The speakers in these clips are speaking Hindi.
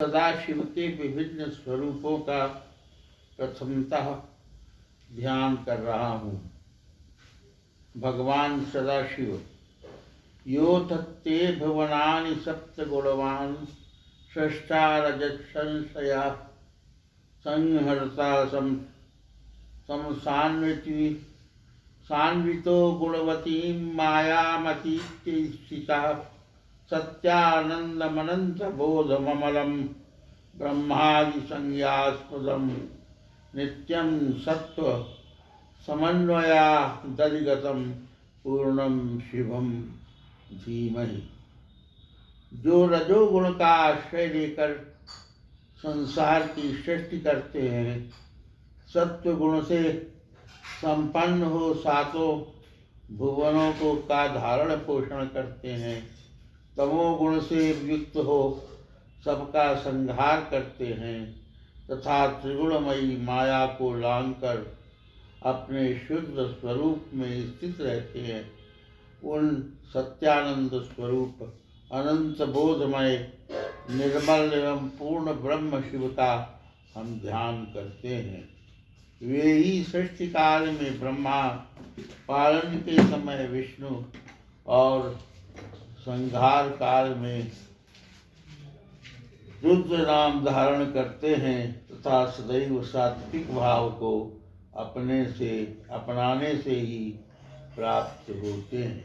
सदाशिव के विभिन्न स्वरूपों का प्रथमतः ध्यान कर रहा हूँ। भगवान सदाशिव योऽथ ते भुवनानि सप्तगुणवान् स्रष्टा रजत्संशया संहर्ता सान्वितो गुणवतीं मायामतीत्य स्थिता सत्यानन्दमनन्तबोधममलं ब्रह्मादिसंज्ञास्पदं नित्यं सत्त्व समन्वयादधिगतं पूर्णं शिवं धीमहि। जो रजोगुण का आश्रय लेकर संसार की सृष्टि करते हैं, सत्व गुण से संपन्न हो सातों भुवनों को का धारण पोषण करते हैं, तमोगुण से युक्त हो सबका संहार करते हैं तथा त्रिगुणमयी माया को लांघकर अपने शुद्ध स्वरूप में स्थित रहते हैं, उन सत्यानंद स्वरूप अनंत बोधमय निर्मल एवं पूर्ण ब्रह्म शिव का हम ध्यान करते हैं। वे ही सृष्टि काल में ब्रह्मा, पालन के समय विष्णु और संहार काल में रुद्र नाम धारण करते हैं तथा सदैव सात्विक भाव को अपनाने से ही प्राप्त होते हैं।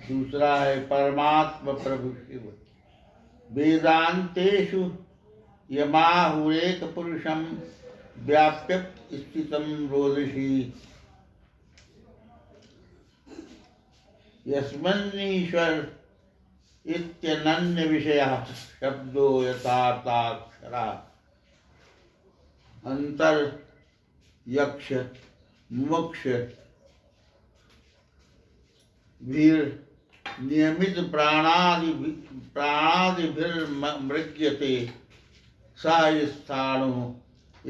दूसरा है परमात्मा प्रभु शिव। वेदांतेषु यमाहुरेक पुरुषं व्याप्य स्थितं रोदसी यस्मिन्नीश्वर इत्यनन्य विषयः शब्दो यथार्थाक्षरा अंतर यक्ष मोक्ष वीर नियमित प्राणादिभिर्मृग्यते सा स्थाणु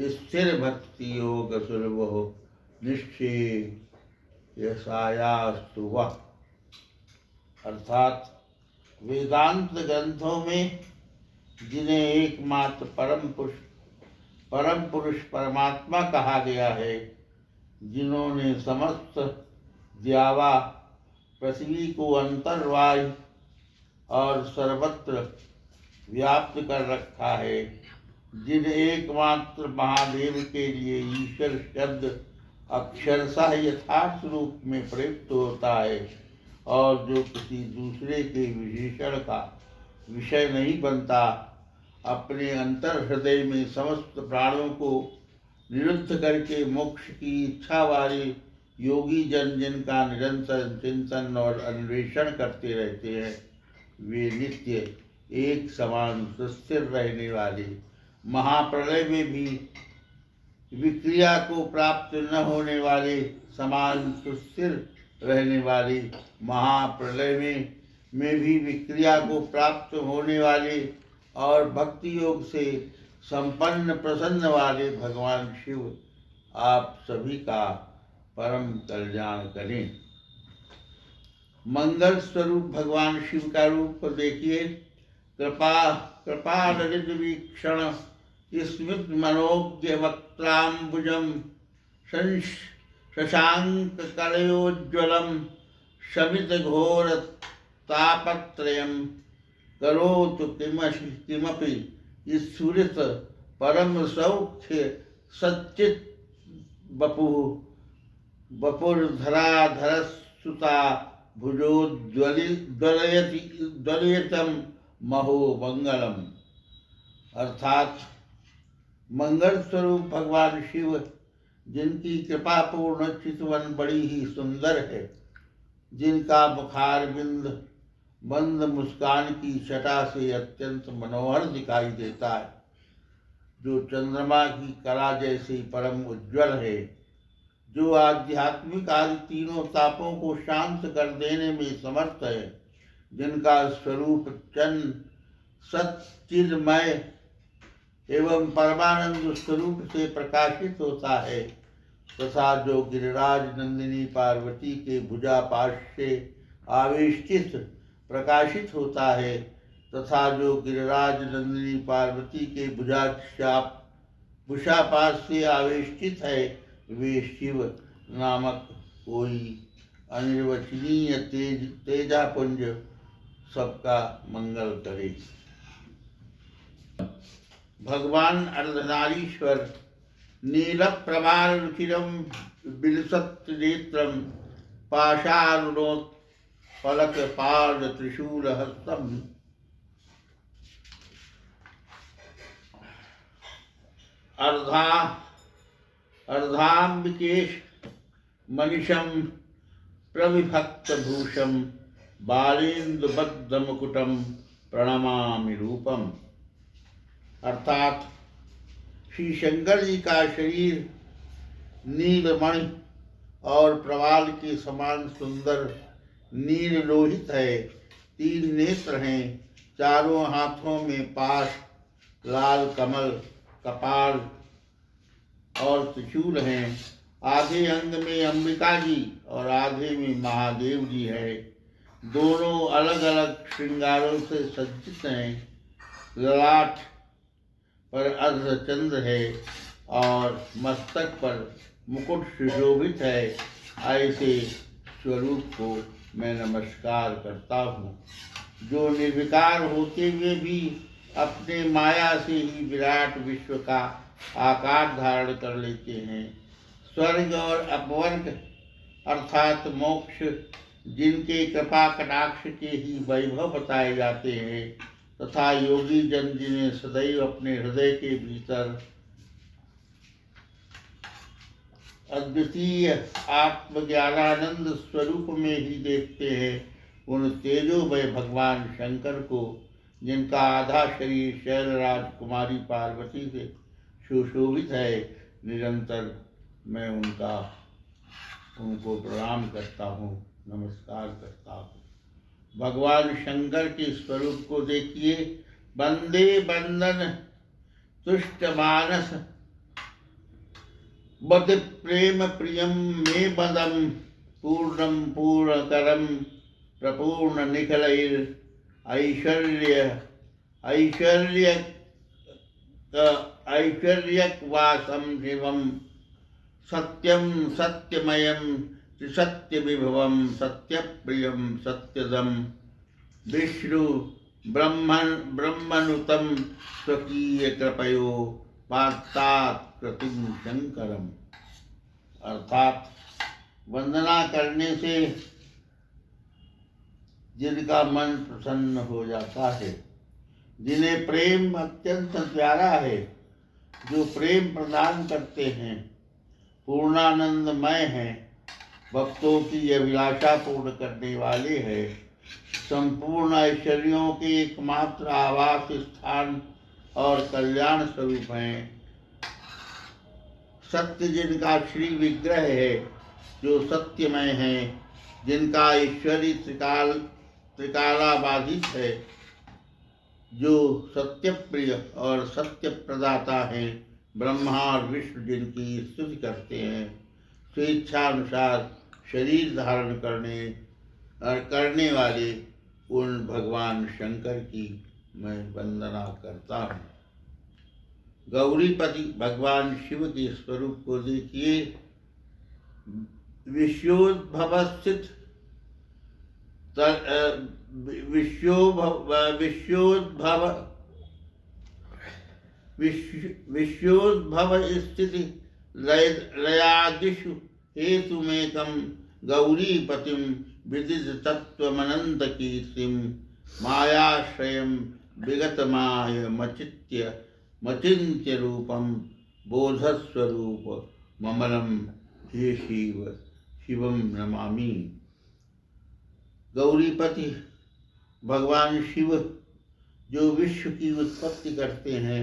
स्थिर भक्ति योग सुलभो निश्चय यसायास्तु वः। अर्थात वेदांत ग्रंथों में जिन्हें एकमात्र परम पुरुष परमात्मा कहा गया है, जिन्होंने समस्त द्यावा पृथ्वी को अंतर्वायु और सर्वत्र व्याप्त कर रखा है, जिन एकमात्र महादेव के लिए ईश्वर शब्द अक्षरशः यथार्थ रूप में प्रयुक्त होता है और जो किसी दूसरे के विशेषण का विषय नहीं बनता, अपने अंतर हृदय में समस्त प्राणों को निरुद्ध करके मोक्ष की इच्छा वाले योगी जन जिनका निरंतर चिंतन और अन्वेषण करते रहते हैं, वे नित्य एक समान सुस्थिर रहने वाले, महाप्रलय में भी विक्रिया को प्राप्त न होने वाले, समान सुस्थिर रहने वाले, महाप्रलय में भी विक्रिया को प्राप्त होने वाले और भक्ति योग से संपन्न प्रसन्न वाले भगवान शिव आप सभी का परम कल्याण करें। मंगल स्वरूप भगवान शिव का रूप देखिए। कृपा ललित वीक्षण स्मित मनोज्ञ वक्त्रांबुजम शशांक कलयोज्ज्वलम शमित घोर तापत्रयम् करोतु किमपि स्फुरित परम सौख्य सच्चित वपुर्धराधरसुता भुजोद्वलयतं महो मंगलम। अर्थात मंगल स्वरूप भगवान शिव, जिनकी कृपापूर्ण चितवन बड़ी ही सुंदर है, जिनका मुखार बिंद मंद मुस्कान की छटा से अत्यंत मनोहर दिखाई देता है, जो चंद्रमा की कला जैसे परम उज्ज्वल है, जो आध्यात्मिक आदि तीनों तापों को शांत कर देने में समर्थ है, जिनका स्वरूप चंद सच्चिन्मय एवं परमानंद स्वरूप से प्रकाशित होता है, तथा जो गिरिराज नंदिनी पार्वती के भुजा पाश से आवेष्टित प्रकाशित होता है, तथा जो गिरिराज नंदिनी पार्वती के भुजापास से आवेष्टित है, वे शिव नामक कोई अनिर्वचनीय तेजापुंज सबका मंगल करे। भगवान अर्धनारीश्वर नील प्रभार रुचिरम बिलसत नेत्रम पाशारुणोत फलक पाद त्रिशूल हस्तम अर्धाम्बिकेश मनिषम प्रविभक्त भूषम बालेन्दुबद्ध मुकुटम प्रणमामि रूपम। अर्थात श्री शंकर जी का शरीर नीलमणि और प्रवाल के समान सुंदर नील लोहित है। 3 नेत्र हैं, चारों हाथों में पाश, लाल कमल, कपाल और त्रिशूल हैं। आधे अंग में अंबिका जी और आधे में महादेव जी है। दोनों अलग अलग श्रृंगारों से सज्जित हैं। ललाट पर अर्धचंद्र है और मस्तक पर मुकुट सुशोभित है। ऐसे स्वरूप को मैं नमस्कार करता हूँ, जो निर्विकार होते हुए भी अपने माया से ही विराट विश्व का आकार धारण कर लेते हैं। स्वर्ग और अपवर्ग अर्थात मोक्ष जिनके कृपा कटाक्ष के ही वैभव बताए जाते हैं, तथा योगी जन जिन्हें सदैव अपने हृदय के भीतर अद्वितीय आत्मज्ञानानंद स्वरूप में ही देखते हैं, उन तेजोमय भगवान शंकर को, जिनका आधा शरीर शैलराज कुमारी पार्वती से सुशोभित है, निरंतर मैं उनको प्रणाम करता हूँ, नमस्कार करता हूँ। भगवान शंकर के स्वरूप को देखिए। वंदे बंदन तुष्ट मानस बद प्रेम प्रियम मे बदम पूर्णम पूर्णकरम प्रपूर्ण निखिलैर ऐश्वर्यवासम शिवम सत्यम सत्यमयम त्रिसत्य विभवम सत्यप्रियम सत्यदम विष्णु ब्रह्मनुतम स्वकीय कृपयो पात्तात कृतिम शंकरम। अर्थात वंदना करने से जिनका मन प्रसन्न हो जाता है, जिन्हें प्रेम अत्यंत प्यारा है, जो प्रेम प्रदान करते हैं, पूर्णानंदमय हैं, भक्तों की अभिलाषा पूर्ण करने वाले हैं, संपूर्ण ऐश्वर्यों के एकमात्र आवास स्थान और कल्याण स्वरूप हैं, सत्य जिनका श्री विग्रह है, जो सत्यमय है, जिनका ईश्वरी त्रिकालाबाधित है, जो सत्य प्रिय और सत्य प्रदाता है, ब्रह्मा और विष्णु जिनकी स्तुति करते हैं, स्वेच्छानुसार शरीर धारण करने वाले उन भगवान शंकर की मैं वंदना करता हूँ। गौरीपति भगवान शिव के स्वरूप को देखिए। विश्वोद्भव स्थिति लयादिषु हेतुमेकं गौरीपतिं विदित तत्त्वमनंत कीर्तिं मायाश्रयं विगतमायमचिन्त्य रूपं बोधस्वरूप ममलम हे शिवम नमामि। गौरीपति भगवान शिव जो विश्व की उत्पत्ति करते हैं,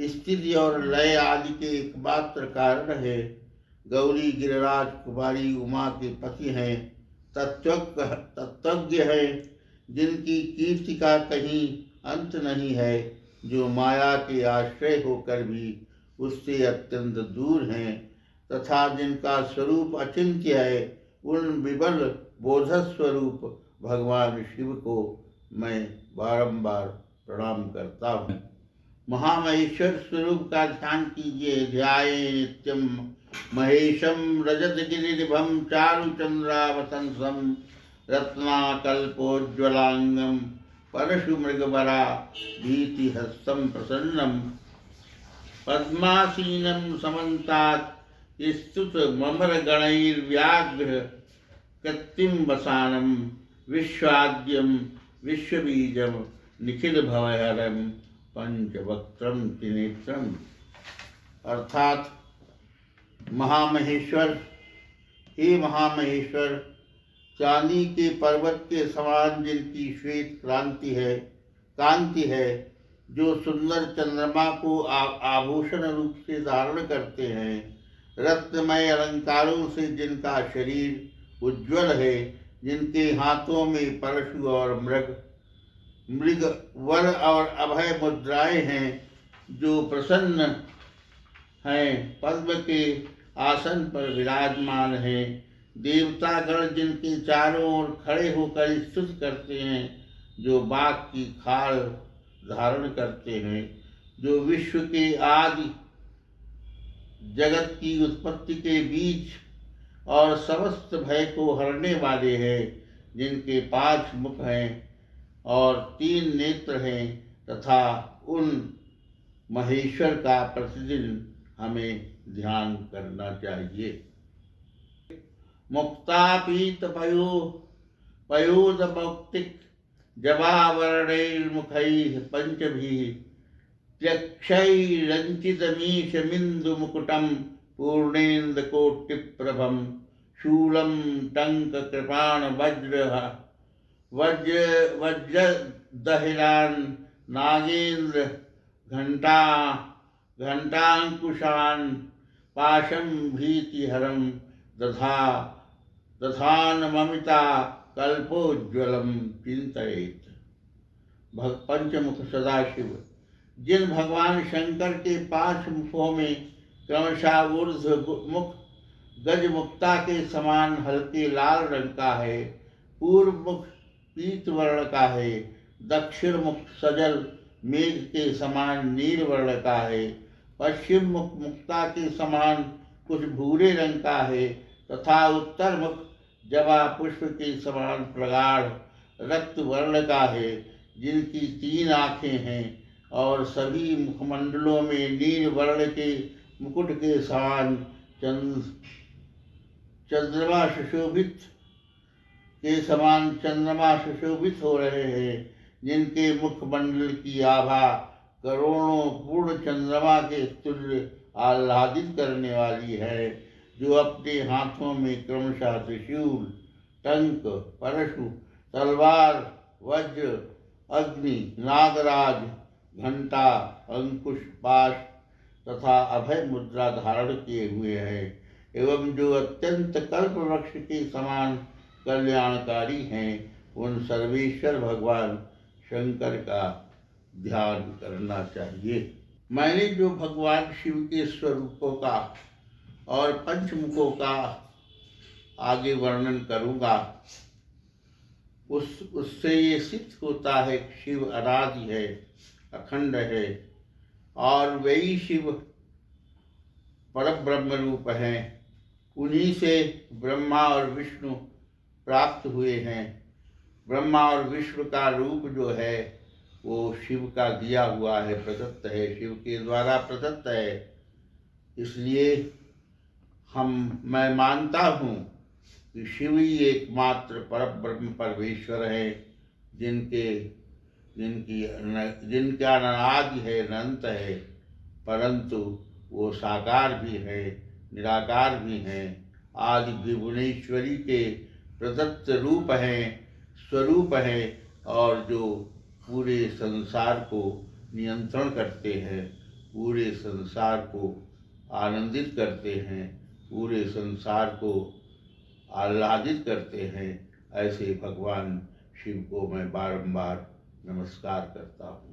स्थिति और लय आदि के एकमात्र कारण है। गौरी गिरिराज कुमारी उमा के पति हैं, तत्वज्ञ है, जिनकी कीर्ति का कहीं अंत नहीं है, जो माया के आश्रय होकर भी उससे अत्यंत दूर हैं, तथा जिनका स्वरूप अचिंत्य है। उन विबल बोधस्वरूप भगवान शिव को मैं बारंबार प्रणाम करता हूँ। महामहेश्वर स्वरूप का ध्यान कीजिए। ध्याये नित्यम महेशम रजतगिरिभम चारुचंद्रावतंसम रत्नाकल्पोज्ज्वलांगम परशुमृगवरा भीतिहस्तं प्रसन्नम पद्मासीनं समन्तात् स्तुतममरगणैर्व्याघ्र कृत्तिं वसानं विश्वाद्यं विश्वबीजं निखिलभवहरं पंचवक्त्रं त्रिनेत्रम्। अर्थात महामहेश्वर, हे महामहेश्वर, चांदी के पर्वत के समान जिनकी श्वेत कांति है, जो सुंदर चंद्रमा को आभूषण रूप से धारण करते हैं, रत्नमय अलंकारों से जिनका शरीर उज्ज्वल है, जिनके हाथों में परशु और मृग वर और अभय मुद्राएं हैं, जो प्रसन्न हैं, पद्म के आसन पर विराजमान हैं, देवतागण जिनके चारों ओर खड़े होकर स्तुति करते हैं, जो बाघ की खाल धारण करते हैं, जो विश्व के आदि जगत की उत्पत्ति के बीच और समस्त भय को हरने वाले हैं, जिनके 5 मुख हैं और 3 नेत्र हैं, तथा उन महेश्वर का प्रतिदिन हमें ध्यान करना चाहिए। मुक्तापीत पयोदमौक्तिक जवावर्णैर्मुखैः पंचभिः त्यक्षैरञ्चितमीशमिन्दुमुकुटं पूर्णेन्दुकोटिप्रभं शूलं वज्रदहिरान् नागेन्द्र घण्टाङ्कुशान् पाशं भीतिहरं दधानममिता कल्पोज्ज्वलं चिन्तयेत्। पंचमुख सदाशिव, जिन भगवान शंकर के 5 मुखों में क्रमशः ऊर्ध्व मुख गज मुक्ता के समान हल्के लाल रंग का है, पूर्व मुख पीत वर्ण का है, दक्षिण मुख सजल मेघ के समान नील वर्ण का है, पश्चिम मुख मुक्ता के समान कुछ भूरे रंग का है, तथा उत्तर मुख जवा पुष्प के समान प्रगाढ़ रक्त वर्ण का है, जिनकी 3 आँखें हैं और सभी मुखमंडलों में नील वर्ण के मुकुट के समान चंद्रमा सुशोभित हो रहे हैं, जिनके मुखमंडल की आभा करोड़ों पूर्ण चंद्रमा के तुल्य आह्लादित करने वाली है, जो अपने हाथों में क्रमशः त्रिशूल, टंक, परशु, तलवार, वज्र, अग्नि, नागराज, घंटा, अंकुश, पाश तथा अभय मुद्रा धारण किए हुए है, एवं जो अत्यंत कल्प वृक्ष के समान कल्याणकारी हैं, उन सर्वेश्वर भगवान शंकर का ध्यान करना चाहिए। मैंने जो भगवान शिव के स्वरूपों का और पंचमुखों का आगे वर्णन करूँगा, उससे ये सिद्ध होता है कि शिव अनादि है, अखंड है, और वही शिव परब्रह्म रूप हैं। उन्हीं से ब्रह्मा और विष्णु प्राप्त हुए हैं। ब्रह्मा और विष्णु का रूप जो है वो शिव का दिया हुआ है, प्रदत्त है, शिव के द्वारा प्रदत्त है। इसलिए मैं मानता हूँ कि शिव ही एकमात्र परब्रह्म परमेश्वर है, जिनका अनादि है, अनंत है, परंतु वो साकार भी है, निराकार भी हैं, आदि त्रिभुवनेश्वरी के प्रदत्त रूप हैं, स्वरूप हैं, और जो पूरे संसार को नियंत्रण करते हैं, पूरे संसार को आनंदित करते हैं, पूरे संसार को आह्लादित करते हैं। ऐसे भगवान शिव को मैं बारंबार नमस्कार करता हूँ।